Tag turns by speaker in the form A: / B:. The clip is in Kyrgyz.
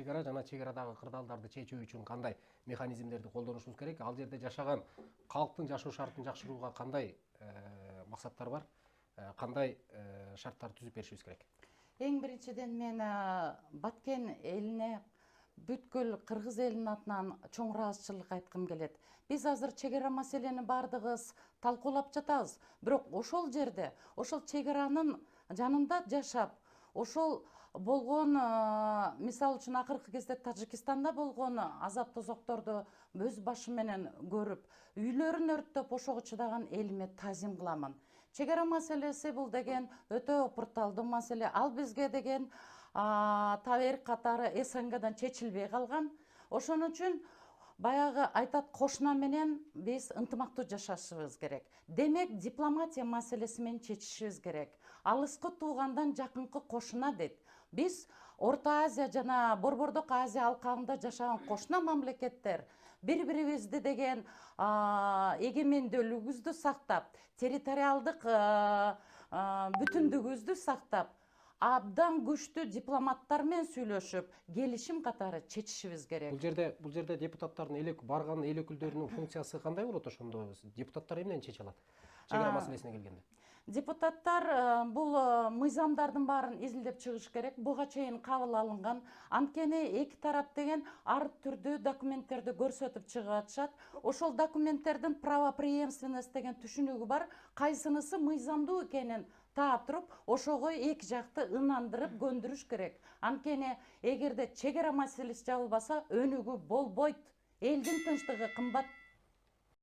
A: чегара жана чегарадагы кырдаалдарды чечүү үчүн кандай механизмдерди колдонушубуз керек? Ал жерде жашаган калктын жашоо шартын жакшырууга кандай максаттар бар? Кандай шарттар түзүп беришибиз керек?
B: Эң биринчиден мен Баткен элине бүткүл кыргыз элинин атынан чоң ыраазычылык айткым келет. Биз азыр чегара маселени баардыгыбыз талкуулап жатабыз. Бирок ошол жерде, ошол чегаранын жанында жашап, ошол болгон, мисалы үчүн акыркы кезде Тажикстанда болгон азап тозокторду өз башы менен көрүп, үйлөрүн өрттөп ошого чыдаган элиме таазим кыламын. Чегара маселеси бул деген өтө опурталдуу маселе. Ал бизге деген таберик катары СНГдан чечилбей калган. Ошон үчүн баягы айтат, кошуна менен биз ынтымактуу жашашыбыз керек. Демек, дипломатия маселеси менен чечишибиз керек. Алыскы туугандан жакынкы кошуна дейт. Биз Орто Азия жана Борбордук Азия алкагында жашаган кошуна мамлекеттер бири-бирибизди деген эгемендүүлүгүбүздү сактап, территориалдык бүтүндүгүбүздү сактап, абдан күчтүү дипломаттар менен сүйлөшүп, келишим катары чечишибиз керек.
A: Бул жерде депутаттардын барган эл өкүлдөрүнүн функциясы кандай болот ошондо? Депутаттар эмнени чече алат? Чегара маселесине келгенде.
B: Депутаттар бул мыйзамдардын баарын изилдеп чыгыш керек. Буга чейин кабыл алынган. Анткени эки тарап деген ар түрдүү документтерди көрсөтүп чыгып атышат. Ошол документтердин правопреемственность деген түшүнүгү бар. Кайсынысы мыйзамдуу экенин таап туруп, ошого эки жакты ынандырып көндүрүш керек. Анткени эгерде чегара маселеси жабылбаса, өнүгүү болбойт. Элдин тынчтыгы кымбат.